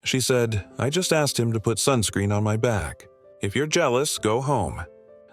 She said, "I just asked him to put sunscreen on my back. If you're jealous, go home."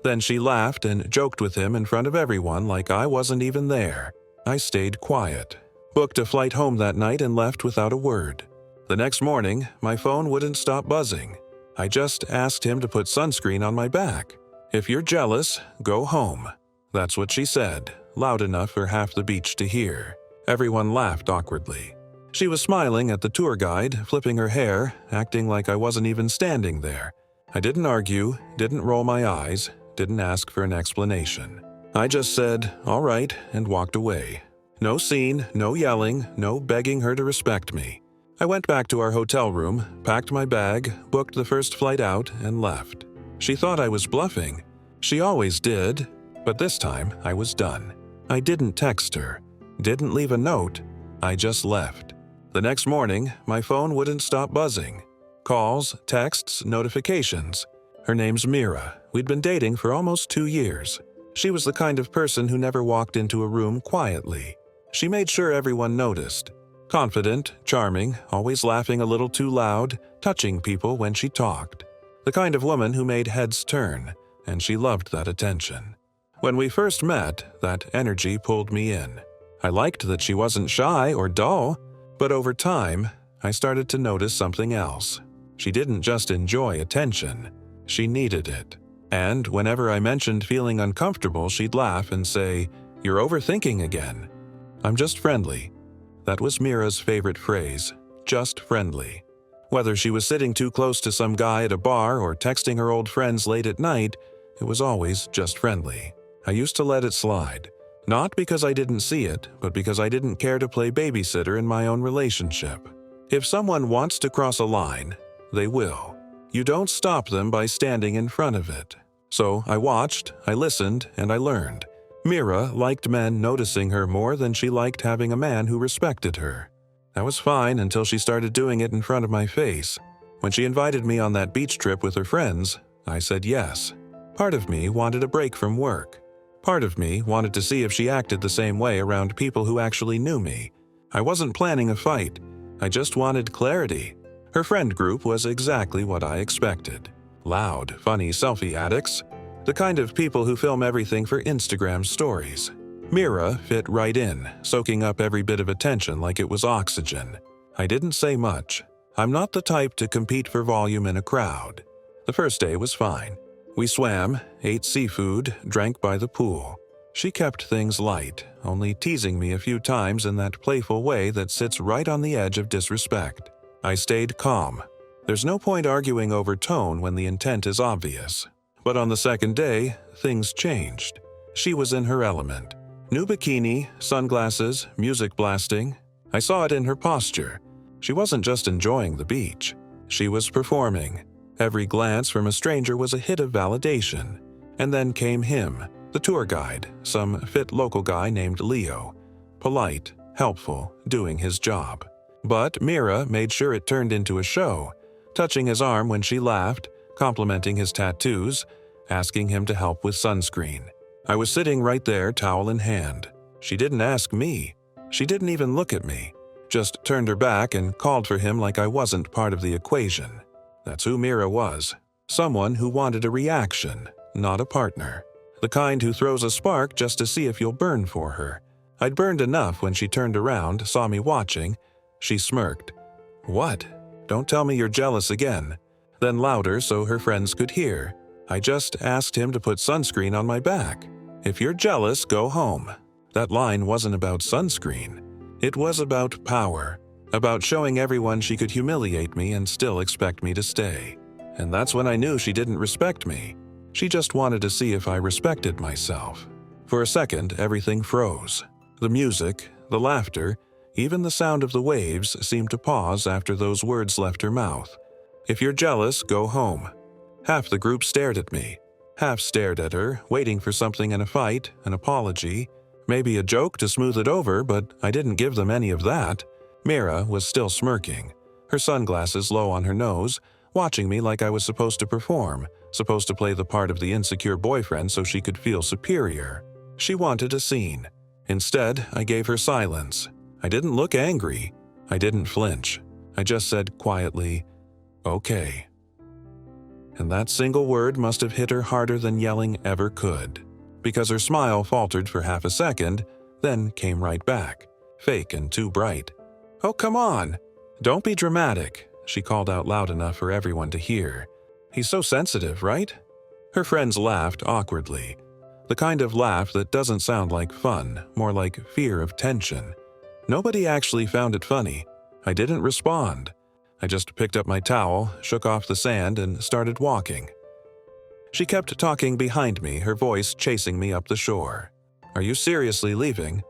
Then she laughed and joked with him in front of everyone like I wasn't even there. I stayed quiet, booked a flight home that night and left without a word. The next morning, my phone wouldn't stop buzzing. I just asked him to put sunscreen on my back. "If you're jealous, go home." That's what she said, loud enough for half the beach to hear. Everyone laughed awkwardly. She was smiling at the tour guide, flipping her hair, acting like I wasn't even standing there. I didn't argue, didn't roll my eyes, didn't ask for an explanation. I just said, "All right," and walked away. No scene, no yelling, no begging her to respect me. I went back to our hotel room, packed my bag, booked the first flight out, and left. She thought I was bluffing. She always did, but this time I was done. I didn't text her, didn't leave a note, I just left. The next morning, my phone wouldn't stop buzzing. Calls, texts, notifications. Her name's Mira. We'd been dating for almost 2 years. She was the kind of person who never walked into a room quietly. She made sure everyone noticed. Confident, charming, always laughing a little too loud, touching people when she talked. The kind of woman who made heads turn, and she loved that attention. When we first met, that energy pulled me in. I liked that she wasn't shy or dull, but over time, I started to notice something else. She didn't just enjoy attention, she needed it. And whenever I mentioned feeling uncomfortable, she'd laugh and say, "You're overthinking again." "I'm just friendly." That was Mira's favorite phrase, just friendly. Whether she was sitting too close to some guy at a bar or texting her old friends late at night, it was always just friendly. I used to let it slide. Not because I didn't see it, but because I didn't care to play babysitter in my own relationship. If someone wants to cross a line, they will. You don't stop them by standing in front of it. So I watched, I listened, and I learned. Mira liked men noticing her more than she liked having a man who respected her. That was fine until she started doing it in front of my face. When she invited me on that beach trip with her friends, I said yes. Part of me wanted a break from work. Part of me wanted to see if she acted the same way around people who actually knew me. I wasn't planning a fight. I just wanted clarity. Her friend group was exactly what I expected. Loud, funny selfie addicts. The kind of people who film everything for Instagram stories. Mira fit right in, soaking up every bit of attention like it was oxygen. I didn't say much. I'm not the type to compete for volume in a crowd. The first day was fine. We swam, ate seafood, drank by the pool. She kept things light, only teasing me a few times in that playful way that sits right on the edge of disrespect. I stayed calm. There's no point arguing over tone when the intent is obvious. But on the second day, things changed. She was in her element. New bikini, sunglasses, music blasting. I saw it in her posture. She wasn't just enjoying the beach. She was performing. Every glance from a stranger was a hit of validation. And then came him, the tour guide, some fit local guy named Leo. Polite, helpful, doing his job. But Mira made sure it turned into a show, touching his arm when she laughed, complimenting his tattoos, asking him to help with sunscreen. I was sitting right there, towel in hand. She didn't ask me. She didn't even look at me. Just turned her back and called for him like I wasn't part of the equation. That's who Mira was. Someone who wanted a reaction, not a partner. The kind who throws a spark just to see if you'll burn for her. I'd burned enough when she turned around, saw me watching. She smirked. "What? Don't tell me you're jealous again." Then louder so her friends could hear. "I just asked him to put sunscreen on my back. If you're jealous, go home." That line wasn't about sunscreen. It was about power. About showing everyone she could humiliate me and still expect me to stay. And that's when I knew she didn't respect me. She just wanted to see if I respected myself. For a second, everything froze. The music, the laughter, even the sound of the waves seemed to pause after those words left her mouth. "If you're jealous, go home." Half the group stared at me. Half stared at her, waiting for something in a fight, an apology, maybe a joke to smooth it over, but I didn't give them any of that. Mira was still smirking, her sunglasses low on her nose, watching me like I was supposed to perform, supposed to play the part of the insecure boyfriend so she could feel superior. She wanted a scene. Instead, I gave her silence. I didn't look angry. I didn't flinch. I just said quietly, "Okay." And that single word must have hit her harder than yelling ever could, because her smile faltered for half a second, then came right back, fake and too bright. "Oh, come on! Don't be dramatic," she called out loud enough for everyone to hear. "He's so sensitive, right?" Her friends laughed awkwardly. The kind of laugh that doesn't sound like fun, more like fear of tension. Nobody actually found it funny. I didn't respond. I just picked up my towel, shook off the sand, and started walking. She kept talking behind me, her voice chasing me up the shore. "Are you seriously leaving?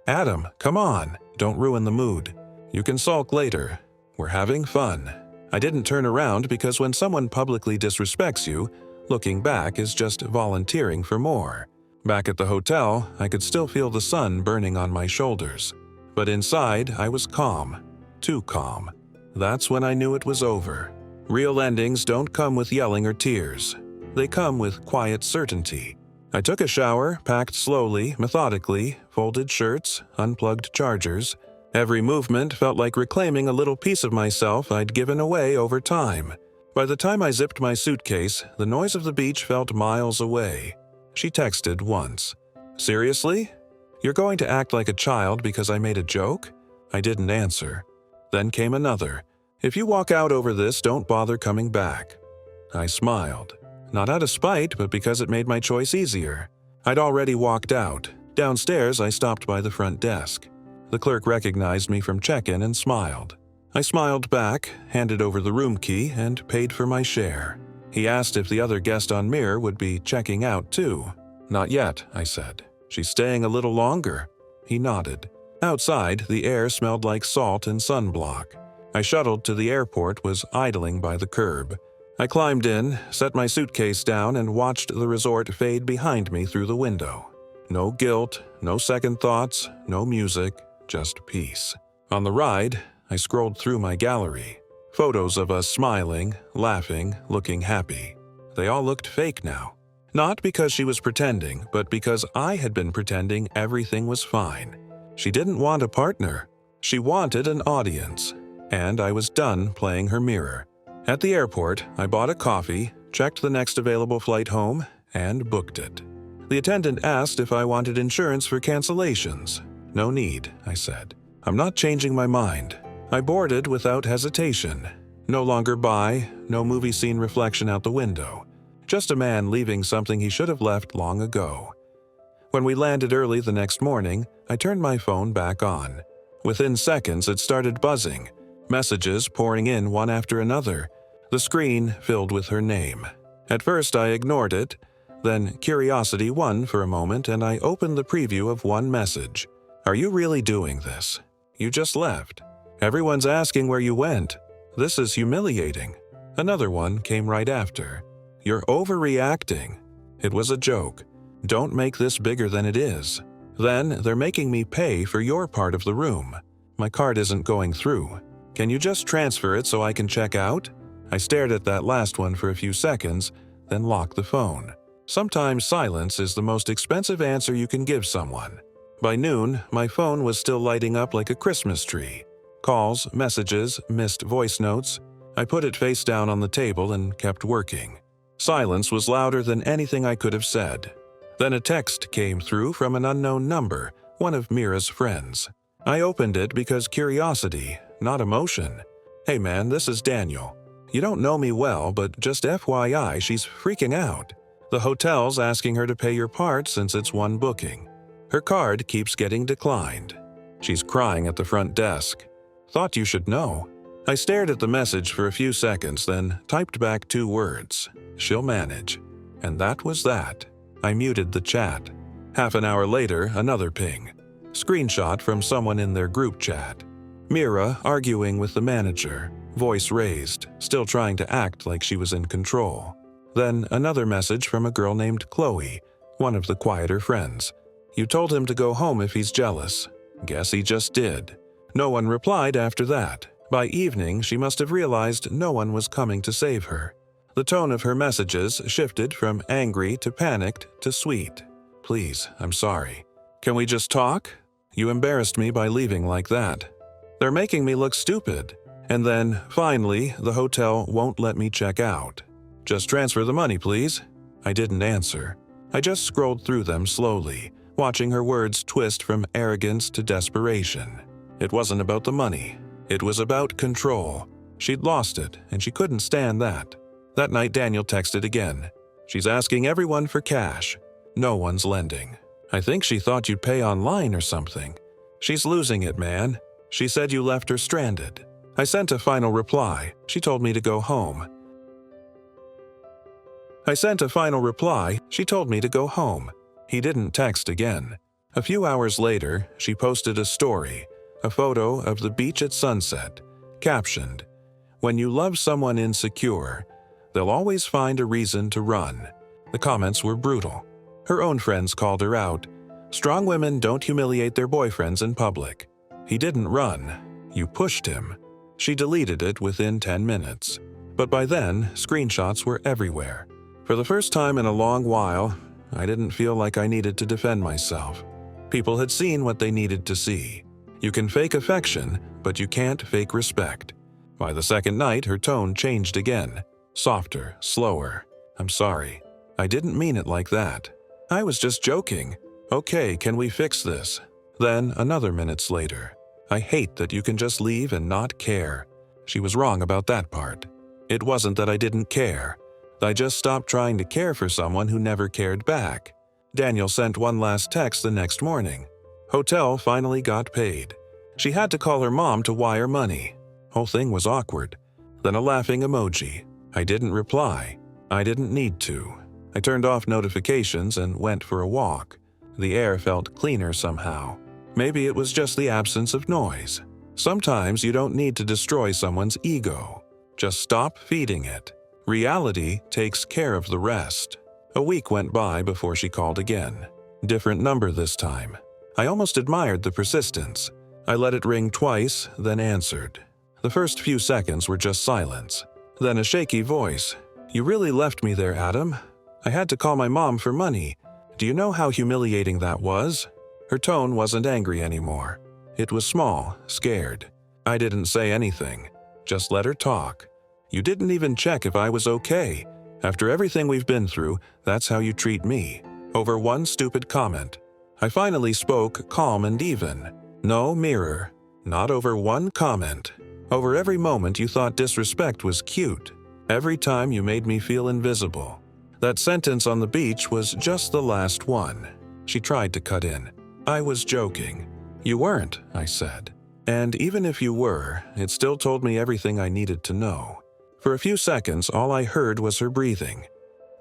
Adam, come on, don't ruin the mood. You can sulk later. We're having fun." I didn't turn around because when someone publicly disrespects you, looking back is just volunteering for more. Back at the hotel, I could still feel the sun burning on my shoulders. But inside, I was calm. Too calm. That's when I knew it was over. Real endings don't come with yelling or tears. They come with quiet certainty. I took a shower, packed slowly, methodically, folded shirts, unplugged chargers. Every movement felt like reclaiming a little piece of myself I'd given away over time. By the time I zipped my suitcase, the noise of the beach felt miles away. She texted once. "Seriously? You're going to act like a child because I made a joke?" I didn't answer. Then came another. "If you walk out over this, don't bother coming back." I smiled. Not out of spite, but because it made my choice easier. I'd already walked out. Downstairs, I stopped by the front desk. The clerk recognized me from check-in and smiled. I smiled back, handed over the room key, and paid for my share. He asked if the other guest on Mirror would be checking out too. "Not yet," I said. "She's staying a little longer." He nodded. Outside, the air smelled like salt and sunblock. I shuttled to the airport, was idling by the curb. I climbed in, set my suitcase down, and watched the resort fade behind me through the window. No guilt, no second thoughts, no music, just peace. On the ride, I scrolled through my gallery. Photos of us smiling, laughing, looking happy. They all looked fake now. Not because she was pretending, but because I had been pretending everything was fine. She didn't want a partner. She wanted an audience. And I was done playing her mirror. At the airport, I bought a coffee, checked the next available flight home, and booked it. The attendant asked if I wanted insurance for cancellations. "No need," I said. "I'm not changing my mind." I boarded without hesitation. No longer by, no movie scene reflection out the window. Just a man leaving something he should have left long ago. When we landed early the next morning, I turned my phone back on. Within seconds, it started buzzing. Messages pouring in one after another. The screen filled with her name. At first, I ignored it. Then curiosity won for a moment, and I opened the preview of one message. "Are you really doing this? You just left. Everyone's asking where you went. This is humiliating." Another one came right after. "You're overreacting." It was a joke. "Don't make this bigger than it is." Then they're making me pay for your part of the room. My card isn't going through. Can you just transfer it so I can check out? I stared at that last one for a few seconds, then locked the phone. Sometimes silence is the most expensive answer you can give someone. By noon, my phone was still lighting up like a Christmas tree. Calls, messages, missed voice notes. I put it face down on the table and kept working. Silence was louder than anything I could have said. Then a text came through from an unknown number, one of Mira's friends. I opened it because curiosity, not emotion. "Hey man, this is Daniel. You don't know me well, but just FYI, she's freaking out. The hotel's asking her to pay your part since it's one booking. Her card keeps getting declined. She's crying at the front desk. Thought you should know." I stared at the message for a few seconds, then typed back 2 words. "She'll manage." And that was that. I muted the chat. Half an hour later, another ping. Screenshot from someone in their group chat. Mira arguing with the manager, voice raised, still trying to act like she was in control. Then another message from a girl named Qley, one of the quieter friends. "You told him to go home if he's jealous." Guess he just did. No one replied after that. By evening, she must have realized no one was coming to save her. The tone of her messages shifted from angry to panicked to sweet. "Please, I'm sorry. Can we just talk? You embarrassed me by leaving like that. They're making me look stupid. And then, finally, the hotel won't let me check out. Just transfer the money, please. I didn't answer. I just scrolled through them slowly, watching her words twist from arrogance to desperation. It wasn't about the money. It was about control. She'd lost it, and she couldn't stand that. That night, Daniel texted again. She's asking everyone for cash. No one's lending. I think she thought you'd pay online or something. She's losing it, man. She said you left her stranded. I sent a final reply. She told me to go home. He didn't text again. A few hours later, she posted a story, a photo of the beach at sunset, captioned, "When you love someone insecure, they'll always find a reason to run." The comments were brutal. Her own friends called her out. Strong women don't humiliate their boyfriends in public. He didn't run. You pushed him. She deleted it within 10 minutes. But by then, screenshots were everywhere. For the first time in a long while, I didn't feel like I needed to defend myself. People had seen what they needed to see. You can fake affection, but you can't fake respect. By the second night, her tone changed again. Softer, slower. "I'm sorry. I didn't mean it like that. I was just joking. Okay, can we fix this?" Then, another minutes later, "I hate that you can just leave and not care." She was wrong about that part. It wasn't that I didn't care. I just stopped trying to care for someone who never cared back. Daniel sent one last text the next morning. Hotel finally got paid. She had to call her mom to wire money. Whole thing was awkward. Then a laughing emoji. I didn't reply. I didn't need to. I turned off notifications and went for a walk. The air felt cleaner somehow. Maybe it was just the absence of noise. Sometimes you don't need to destroy someone's ego. Just stop feeding it. Reality takes care of the rest. A week went by before she called again. Different number this time. I almost admired the persistence. I let it ring twice, then answered. The first few seconds were just silence. Then a shaky voice. "You really left me there, Adam. I had to call my mom for money. Do you know how humiliating that was?" Her tone wasn't angry anymore. It was small, scared. I didn't say anything. Just let her talk. "You didn't even check if I was okay. After everything we've been through, that's how you treat me." Over one stupid comment. I finally spoke calm and even. "No, mirror. Not over one comment. Over every moment you thought disrespect was cute. Every time you made me feel invisible." That sentence on the beach was just the last one. She tried to cut in. I was joking. "You weren't," I said. And even if you were, it still told me everything I needed to know. For a few seconds, all I heard was her breathing.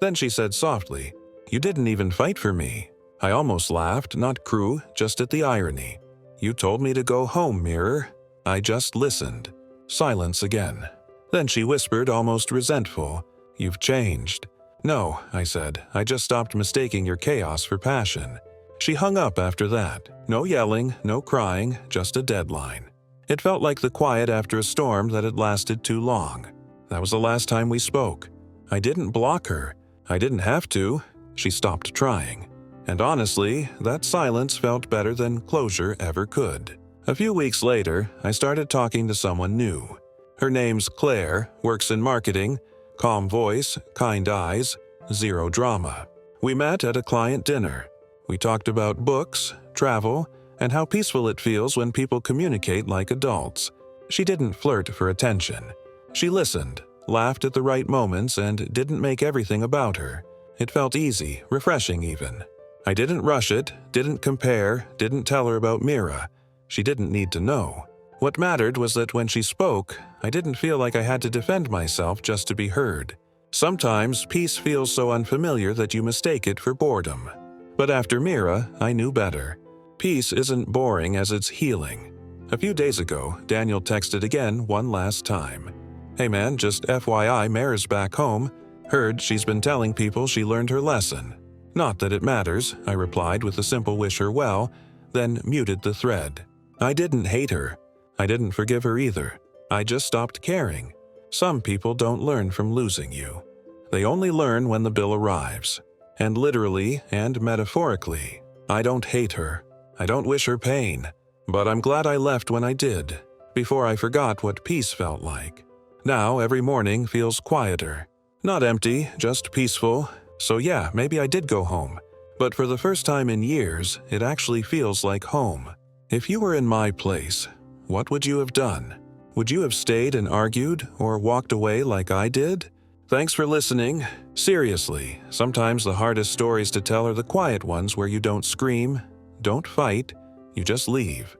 Then she said softly, "You didn't even fight for me." I almost laughed, not cruel, just at the irony. "You told me to go home, mirror." I just listened. Silence again. Then she whispered, almost resentful, "You've changed." "No," I said, "I just stopped mistaking your chaos for passion." She hung up after that. No yelling, no crying, just a deadline. It felt like the quiet after a storm that had lasted too long. That was the last time we spoke. I didn't block her. I didn't have to. She stopped trying. And honestly, that silence felt better than closure ever could. A few weeks later, I started talking to someone new. Her name's Claire, works in marketing, calm voice, kind eyes, zero drama. We met at a client dinner. We talked about books, travel, and how peaceful it feels when people communicate like adults. She didn't flirt for attention. She listened, laughed at the right moments, and didn't make everything about her. It felt easy, refreshing even. I didn't rush it, didn't compare, didn't tell her about Mira. She didn't need to know. What mattered was that when she spoke, I didn't feel like I had to defend myself just to be heard. Sometimes peace feels so unfamiliar that you mistake it for boredom. But after Mira, I knew better. Peace isn't boring as it's healing. A few days ago, Daniel texted again one last time. "Hey man, just FYI, Mira's back home. Heard she's been telling people she learned her lesson." "Not that it matters," I replied with a simple wish her well, then muted the thread. I didn't hate her. I didn't forgive her either. I just stopped caring. Some people don't learn from losing you. They only learn when the bill arrives. And literally and metaphorically, I don't hate her. I don't wish her pain. But I'm glad I left when I did. before I forgot what peace felt like. Now every morning feels quieter. Not empty, just peaceful. So yeah, maybe I did go home. But for the first time in years, it actually feels like home. If you were in my place, what would you have done? Would you have stayed and argued, or walked away like I did? Thanks for listening. Seriously, sometimes the hardest stories to tell are the quiet ones where you don't scream, don't fight, you just leave.